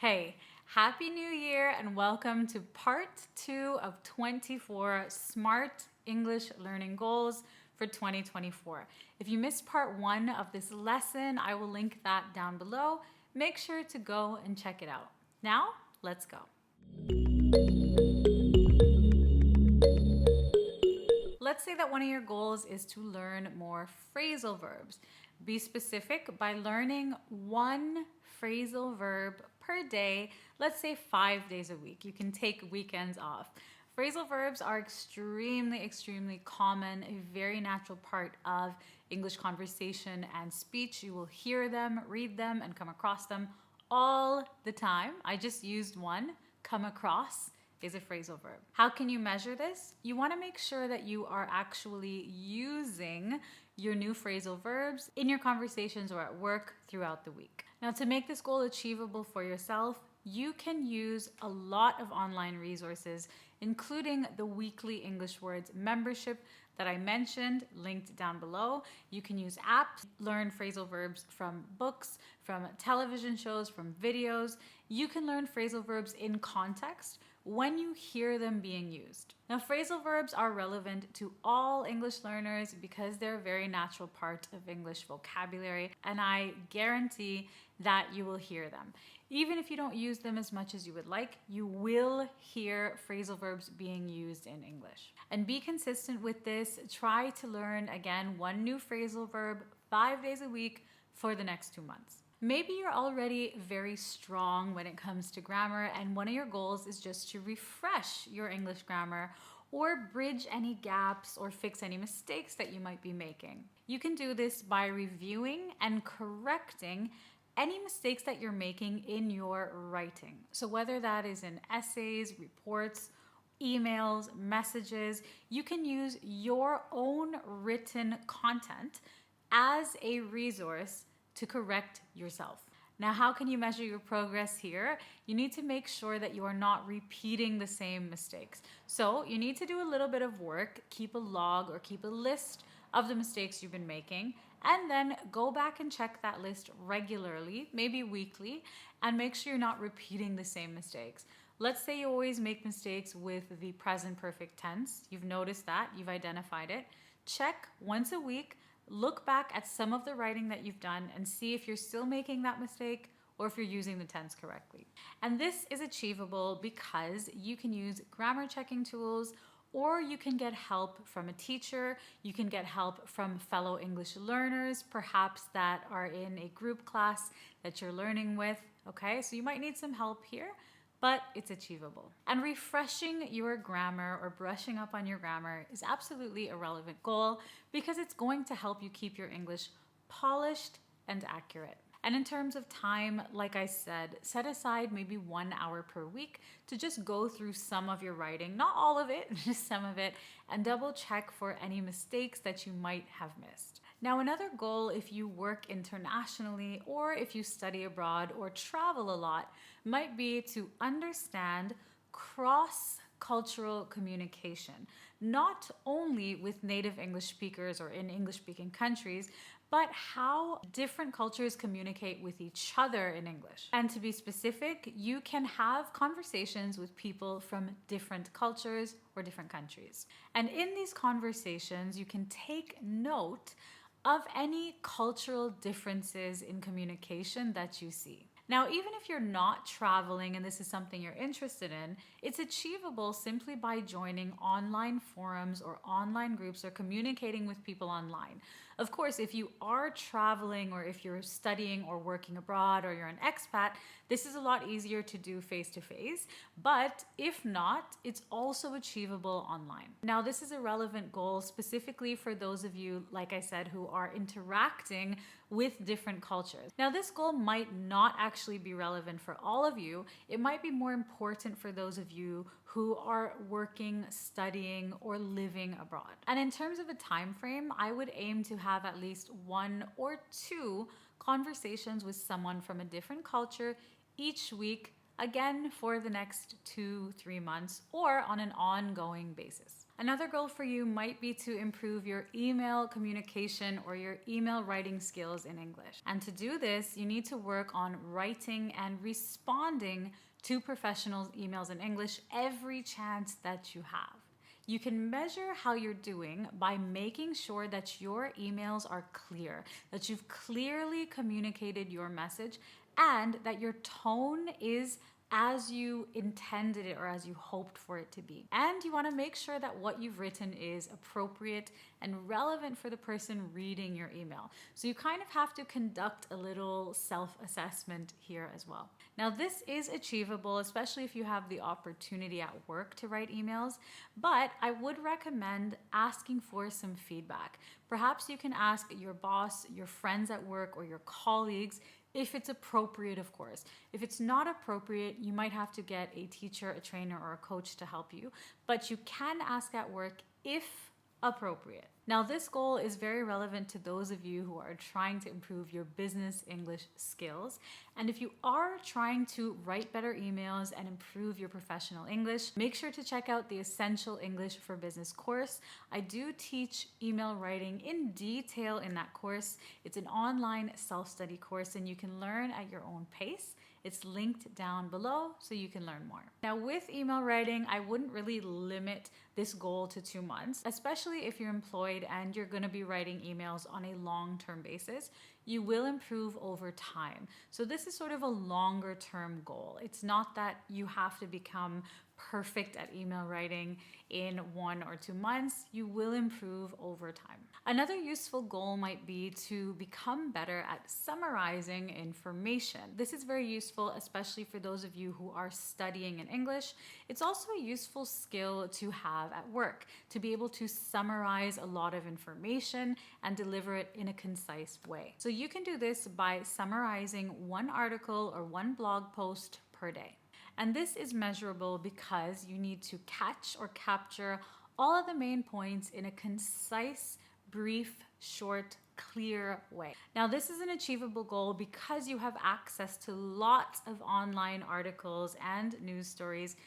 Hey, Happy New Year and welcome to part 2 of 24 Smart English Learning Goals for 2024. If you missed part 1 of this lesson, I will link that down below. Make sure to go and check it out. Now, let's go. Let's say that one of your goals is to learn more phrasal verbs. Be specific by learning one phrasal verb per day, let's say 5 days a week. You can take weekends off. Phrasal verbs are extremely common, a very natural part of English conversation and speech. You will hear them, read them, and come across them all the time. I just used one, come across is a phrasal verb. How can you measure this? You want to make sure that you are actually using your new phrasal verbs in your conversations or at work throughout the week. Now, to make this goal achievable for yourself, you can use a lot of online resources, including the weekly English Words membership that I mentioned, linked down below. You can use apps, learn phrasal verbs from books, from television shows, from videos. You can learn phrasal verbs in context when you hear them being used. Now, phrasal verbs are relevant to all English learners because they're a very natural part of English vocabulary, and I guarantee that you will hear them. Even if you don't use them as much as you would like, you will hear phrasal verbs being used in English. And be consistent with this. Try to learn, again, one new phrasal verb 5 days a week for the next 2 months. Maybe you're already very strong when it comes to grammar, and one of your goals is just to refresh your English grammar or bridge any gaps or fix any mistakes that you might be making. You can do this by reviewing and correcting any mistakes that you're making in your writing. So whether that is in essays, reports, emails, messages, you can use your own written content as a resource to correct yourself. Now, how can you measure your progress here? You need to make sure that you are not repeating the same mistakes. So you need to do a little bit of work, keep a log or keep a list of the mistakes you've been making, and then go back and check that list regularly, maybe weekly, and make sure you're not repeating the same mistakes. Let's say you always make mistakes with the present perfect tense. You've noticed that, you've identified it. Check once a week. Look back at some of the writing that you've done and see if you're still making that mistake or if you're using the tense correctly. And this is achievable because you can use grammar checking tools, or you can get help from a teacher. You can get help from fellow English learners, perhaps that are in a group class that you're learning with. Okay, so you might need some help here, but it's achievable. And refreshing your grammar or brushing up on your grammar is absolutely a relevant goal because it's going to help you keep your English polished and accurate. And in terms of time, like I said, set aside maybe 1 hour per week to just go through some of your writing, not all of it, just some of it, and double check for any mistakes that you might have missed. Now, another goal if you work internationally or if you study abroad or travel a lot might be to understand cross-cultural communication, not only with native English speakers or in English-speaking countries, but how different cultures communicate with each other in English. And to be specific, you can have conversations with people from different cultures or different countries. And in these conversations, you can take note of any cultural differences in communication that you see. Now, even if you're not traveling and this is something you're interested in, it's achievable simply by joining online forums or online groups or communicating with people online. Of course, if you are traveling or if you're studying or working abroad or you're an expat, this is a lot easier to do face-to-face. But if not, it's also achievable online. Now, this is a relevant goal specifically for those of you, like I said, who are interacting with different cultures. Now, this goal might not actually be relevant for all of you. It might be more important for those of you who are working, studying, or living abroad. And in terms of a time frame, I would aim to have at least 1 or 2 conversations with someone from a different culture each week again for the next 2-3 months or on an ongoing basis. Another goal for you might be to improve your email communication or your email writing skills in English. And to do this, you need to work on writing and responding to professionals' emails in English every chance that you have. You can measure how you're doing by making sure that your emails are clear, that you've clearly communicated your message, and that your tone is as you intended it or as you hoped for it to be. And you want to make sure that what you've written is appropriate and relevant for the person reading your email. So you kind of have to conduct a little self-assessment here as well. Now, this is achievable, especially if you have the opportunity at work to write emails, but I would recommend asking for some feedback. Perhaps you can ask your boss, your friends at work, or your colleagues if it's appropriate, of course. If it's not appropriate, you might have to get a teacher, a trainer, or a coach to help you, but you can ask at work if appropriate. Now, this goal is very relevant to those of you who are trying to improve your business English skills. And if you are trying to write better emails and improve your professional English, make sure to check out the Essential English for Business course. I do teach email writing in detail in that course. It's an online self-study course and you can learn at your own pace. It's linked down below so you can learn more. Now, with email writing, I wouldn't really limit this goal to 2 months, especially if you're employed and you're going to be writing emails on a long-term basis. You will improve over time. So this is sort of a longer term goal. It's not that you have to become perfect at email writing in 1 or 2 months. You will improve over time. Another useful goal might be to become better at summarizing information. This is very useful, especially for those of you who are studying in English. It's also a useful skill to have at work, to be able to summarize a lot of information and deliver it in a concise way. So you can do this by summarizing 1 article or 1 blog post per day. And this is measurable because you need to catch or capture all of the main points in a concise, brief, short, clear way. Now, this is an achievable goal because you have access to lots of online articles and news stories,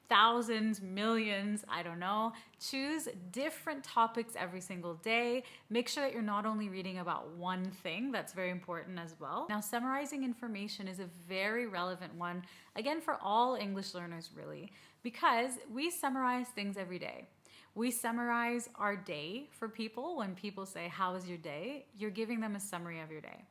thousands, millions, I don't know. Choose different topics every single day. Make sure that you're not only reading about one thing. That's very important as well. Now, summarizing information is a very relevant one, again, for all English learners really, because we summarize things every day. We summarize our day for people. When people say, "How was your day?" you're giving them a summary of your day.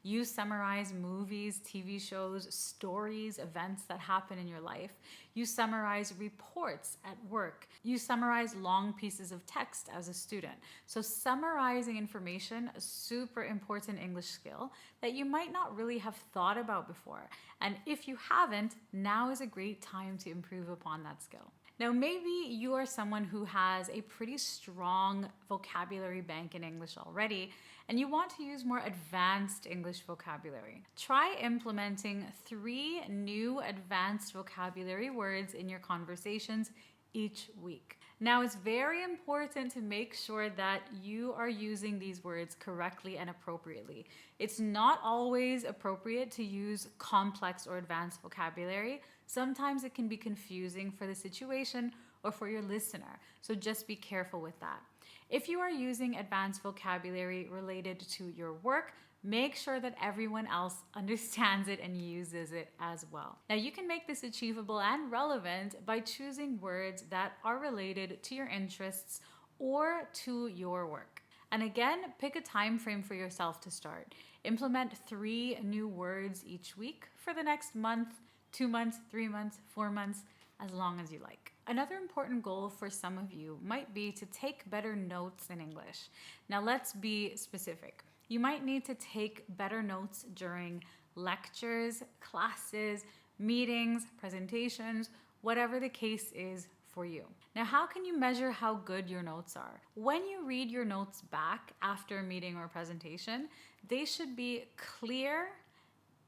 You summarize movies, TV shows, stories, events that happen in your life. You summarize reports at work. You summarize long pieces of text as a student. So summarizing information, a super important English skill that you might not really have thought about before. And if you haven't, now is a great time to improve upon that skill. Now, maybe you are someone who has a pretty strong vocabulary bank in English already, and you want to use more advanced English vocabulary. Try implementing 3 new advanced vocabulary words in your conversations each week. Now, it's very important to make sure that you are using these words correctly and appropriately. It's not always appropriate to use complex or advanced vocabulary. Sometimes it can be confusing for the situation or for your listener, so just be careful with that. If you are using advanced vocabulary related to your work, make sure that everyone else understands it and uses it as well. Now, you can make this achievable and relevant by choosing words that are related to your interests or to your work. And again, pick a time frame for yourself to start. Implement 3 new words each week for the next month, 2 months, 3 months, 4 months, as long as you like. Another important goal for some of you might be to take better notes in English. Now, let's be specific. You might need to take better notes during lectures, classes, meetings, presentations, whatever the case is for you. Now, how can you measure how good your notes are? When you read your notes back after a meeting or presentation, they should be clear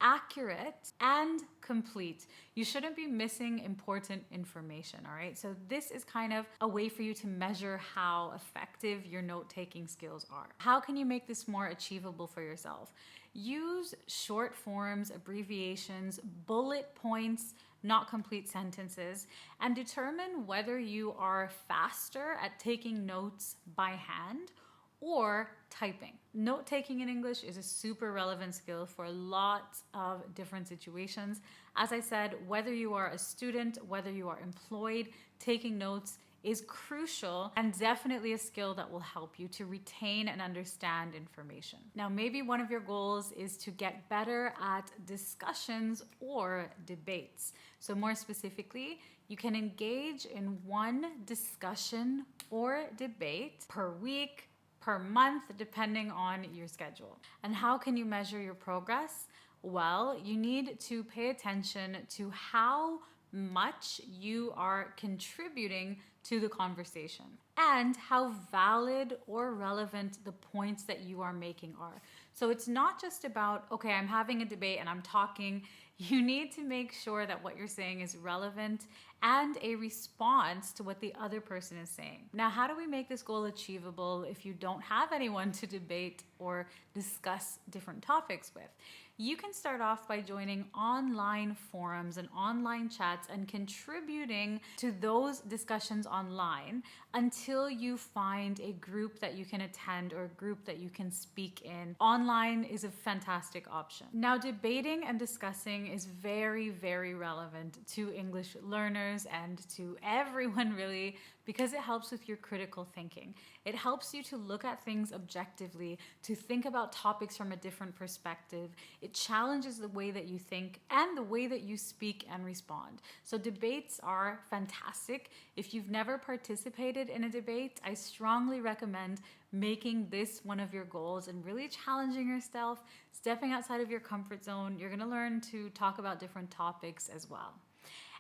accurate, and complete. You shouldn't be missing important information, all right? So this is kind of a way for you to measure how effective your note-taking skills are. How can you make this more achievable for yourself? Use short forms, abbreviations, bullet points, not complete sentences, and determine whether you are faster at taking notes by hand or typing. Note taking in English is a super relevant skill for lots of different situations. As I said, whether you are a student, whether you are employed, taking notes is crucial and definitely a skill that will help you to retain and understand information. Now, maybe one of your goals is to get better at discussions or debates. So more specifically, you can engage in one discussion or debate per week, per month, depending on your schedule. And how can you measure your progress? Well, you need to pay attention to how much you are contributing to the conversation and how valid or relevant the points that you are making are. So it's not just about, okay, I'm having a debate and I'm talking. You need to make sure that what you're saying is relevant and a response to what the other person is saying. Now, how do we make this goal achievable if you don't have anyone to debate or discuss different topics with? You can start off by joining online forums and online chats and contributing to those discussions online until you find a group that you can attend or a group that you can speak in. Online is a fantastic option. Now, debating and discussing is very, very relevant to English learners and to everyone really, because it helps with your critical thinking. It helps you to look at things objectively, to think about topics from a different perspective. It challenges the way that you think and the way that you speak and respond. So debates are fantastic. If you've never participated in a debate, I strongly recommend making this one of your goals and really challenging yourself, stepping outside of your comfort zone. You're going to learn to talk about different topics as well.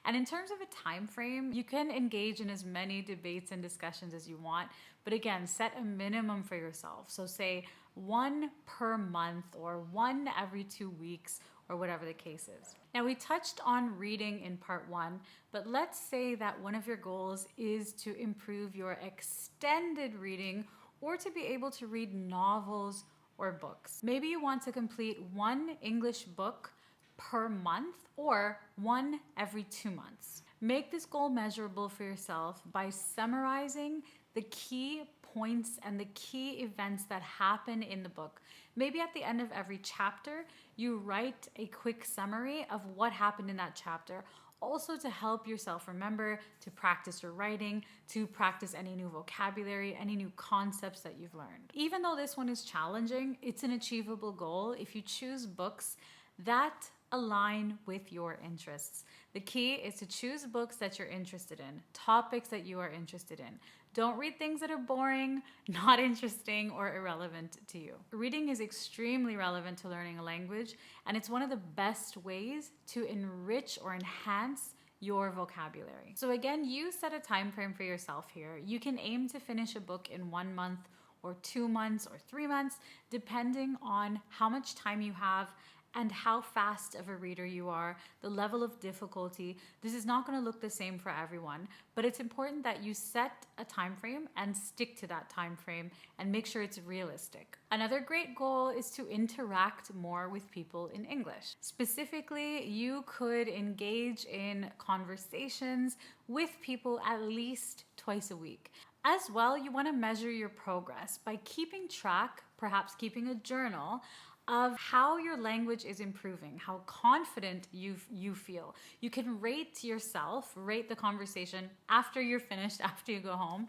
And in terms of a time frame, you can engage in as many debates and discussions as you want, but again, set a minimum for yourself. So say one per month or one every 2 weeks or whatever the case is. Now, we touched on reading in part 1, but let's say that one of your goals is to improve your extended reading or to be able to read novels or books. Maybe you want to complete one English book per month or one every 2 months. Make this goal measurable for yourself by summarizing the key points and the key events that happen in the book. Maybe at the end of every chapter, you write a quick summary of what happened in that chapter, also to help yourself remember, to practice your writing, to practice any new vocabulary, any new concepts that you've learned. Even though this one is challenging, it's an achievable goal if you choose books that align with your interests. The key is to choose books that you're interested in, topics that you are interested in. Don't read things that are boring, not interesting, or irrelevant to you. Reading is extremely relevant to learning a language, and it's one of the best ways to enrich or enhance your vocabulary. So again, you set a time frame for yourself here. You can aim to finish a book in 1 month or 2 months or 3 months, depending on how much time you have and how fast of a reader you are, the level of difficulty. This is not going to look the same for everyone, but it's important that you set a time frame and stick to that time frame and make sure it's realistic. Another great goal is to interact more with people in English. Specifically, you could engage in conversations with people at least twice a week. As well, you want to measure your progress by keeping track, perhaps keeping a journal, of how your language is improving, how confident you feel. You can rate yourself, rate the conversation after you're finished, after you go home,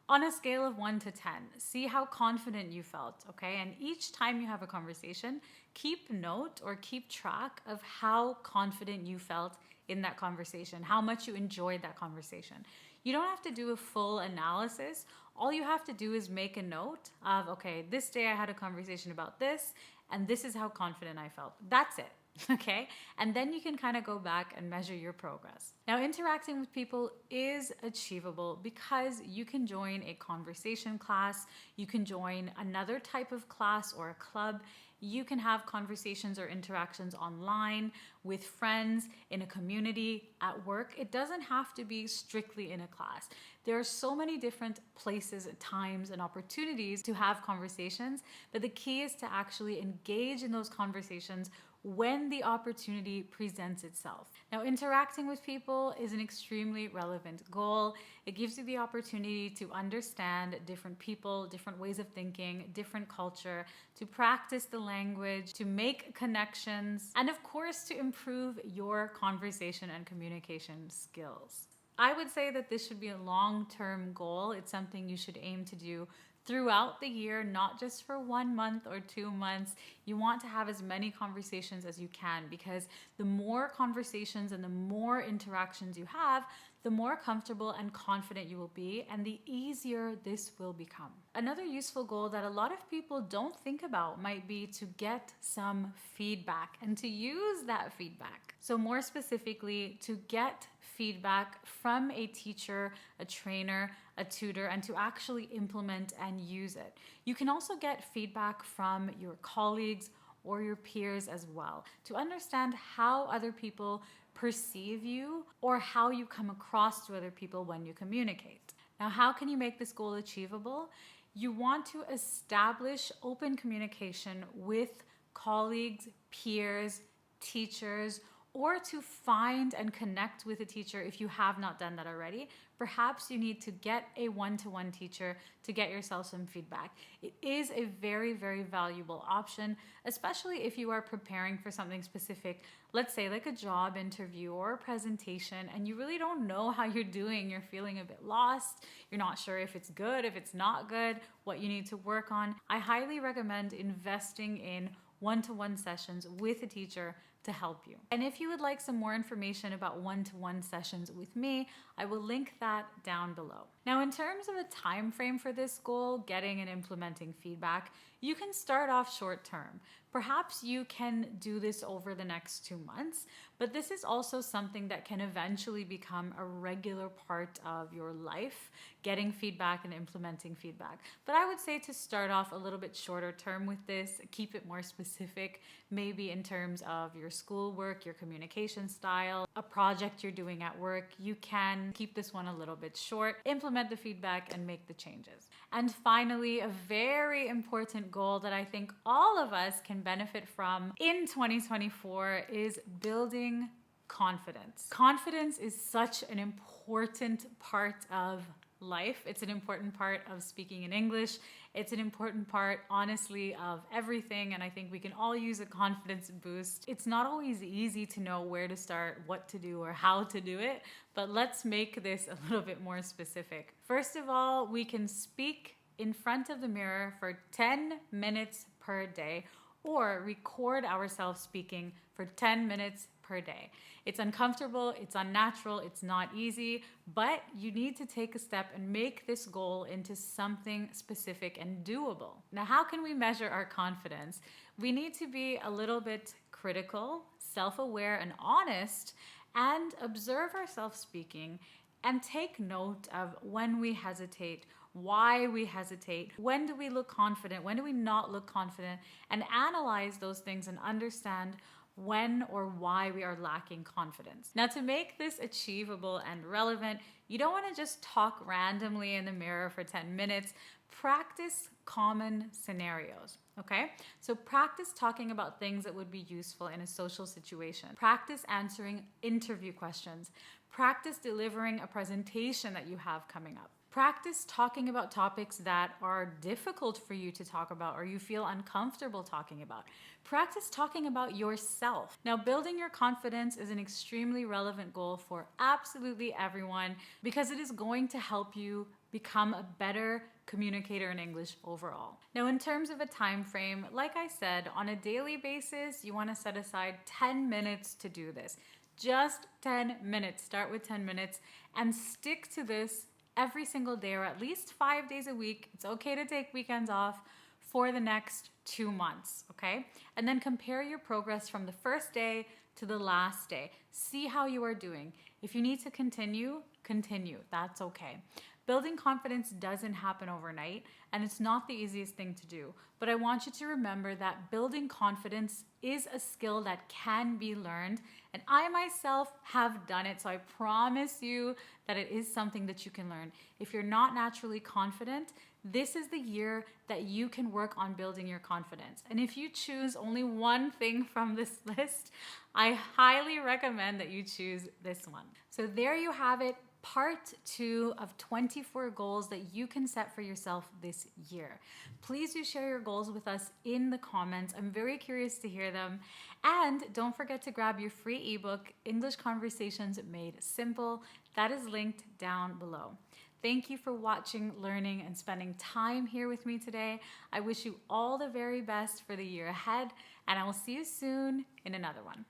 on a scale of 1 to 10. See how confident you felt, okay? And each time you have a conversation, keep note or keep track of how confident you felt in that conversation, how much you enjoyed that conversation. You don't have to do a full analysis. All you have to do is make a note of, okay, this day I had a conversation about this, and this is how confident I felt. That's it, okay? And then you can kind of go back and measure your progress. Now, interacting with people is achievable because you can join a conversation class, you can join another type of class or a club. You can have conversations or interactions online, with friends, in a community, at work. It doesn't have to be strictly in a class. There are so many different places, times, and opportunities to have conversations, but the key is to actually engage in those conversations when the opportunity presents itself. Now, interacting with people is an extremely relevant goal. It gives you the opportunity to understand different people, different ways of thinking, different culture, to practice the language, to make connections, and of course, to improve your conversation and communication skills. I would say that this should be a long-term goal. It's something you should aim to do throughout the year, not just for 1 month or 2 months. You want to have as many conversations as you can, because the more conversations and the more interactions you have, the more comfortable and confident you will be, and the easier this will become. Another useful goal that a lot of people don't think about might be to get some feedback and to use that feedback. So more specifically, to get feedback from a teacher, a trainer, a tutor, and to actually implement and use it. You can also get feedback from your colleagues or your peers as well, to understand how other people perceive you or how you come across to other people when you communicate. Now, how can you make this goal achievable? You want to establish open communication with colleagues, peers, teachers, or to find and connect with a teacher if you have not done that already. Perhaps you need to get a one-to-one teacher to get yourself some feedback. It is a very, very valuable option, especially if you are preparing for something specific, let's say like a job interview or a presentation, and you really don't know how you're doing. You're feeling a bit lost. You're not sure if it's good, if it's not good, what you need to work on. I highly recommend investing in one-to-one sessions with a teacher to help you. And if you would like some more information about one-to-one sessions with me, I will link that down below. Now, in terms of a time frame for this goal, getting and implementing feedback, you can start off short term. Perhaps you can do this over the next 2 months, but this is also something that can eventually become a regular part of your life, getting feedback and implementing feedback. But I would say to start off a little bit shorter term with this, keep it more specific, maybe in terms of your schoolwork, your communication style, a project you're doing at work. You can keep this one a little bit short, implement the feedback, and make the changes. And finally, a very important goal that I think all of us can benefit from in 2024 is building confidence. Confidence is such an important part of life. It's an important part of speaking in English. It's an important part, honestly, of everything. And I think we can all use a confidence boost. It's not always easy to know where to start, what to do, or how to do it. But let's make this a little bit more specific. First of all, we can speak in front of the mirror for 10 minutes per day, or record ourselves speaking for 10 minutes per day. It's uncomfortable, it's unnatural, it's not easy, but you need to take a step and make this goal into something specific and doable. Now, how can we measure our confidence? We need to be a little bit critical, self-aware, and honest, and observe ourselves speaking and take note of when we hesitate, why we hesitate, when do we look confident, when do we not look confident, and analyze those things and understand when or why we are lacking confidence. Now, to make this achievable and relevant, you don't want to just talk randomly in the mirror for 10 minutes. Practice common scenarios, okay? So practice talking about things that would be useful in a social situation. Practice answering interview questions. Practice delivering a presentation that you have coming up. Practice talking about topics that are difficult for you to talk about or you feel uncomfortable talking about. Practice talking about yourself. Now, building your confidence is an extremely relevant goal for absolutely everyone because it is going to help you become a better communicator in English overall. Now, in terms of a time frame, like I said, on a daily basis, you want to set aside 10 minutes to do this. Just 10 minutes. Start with 10 minutes and stick to this every single day or at least 5 days a week. It's okay to take weekends off for the next 2 months, okay? And then compare your progress from the first day to the last day. See how you are doing. If you need to continue, continue. That's okay. Building confidence doesn't happen overnight, and it's not the easiest thing to do. But I want you to remember that building confidence is a skill that can be learned, and I myself have done it, so I promise you that it is something that you can learn. If you're not naturally confident, this is the year that you can work on building your confidence. And if you choose only one thing from this list, I highly recommend that you choose this one. So there you have it. Part 2 of 24 goals that you can set for yourself this year. Please do share your goals with us in the comments. I'm very curious to hear them. And don't forget to grab your free ebook, English Conversations Made Simple. That is linked down below. Thank you for watching, learning, and spending time here with me today. I wish you all the very best for the year ahead, and I will see you soon in another one.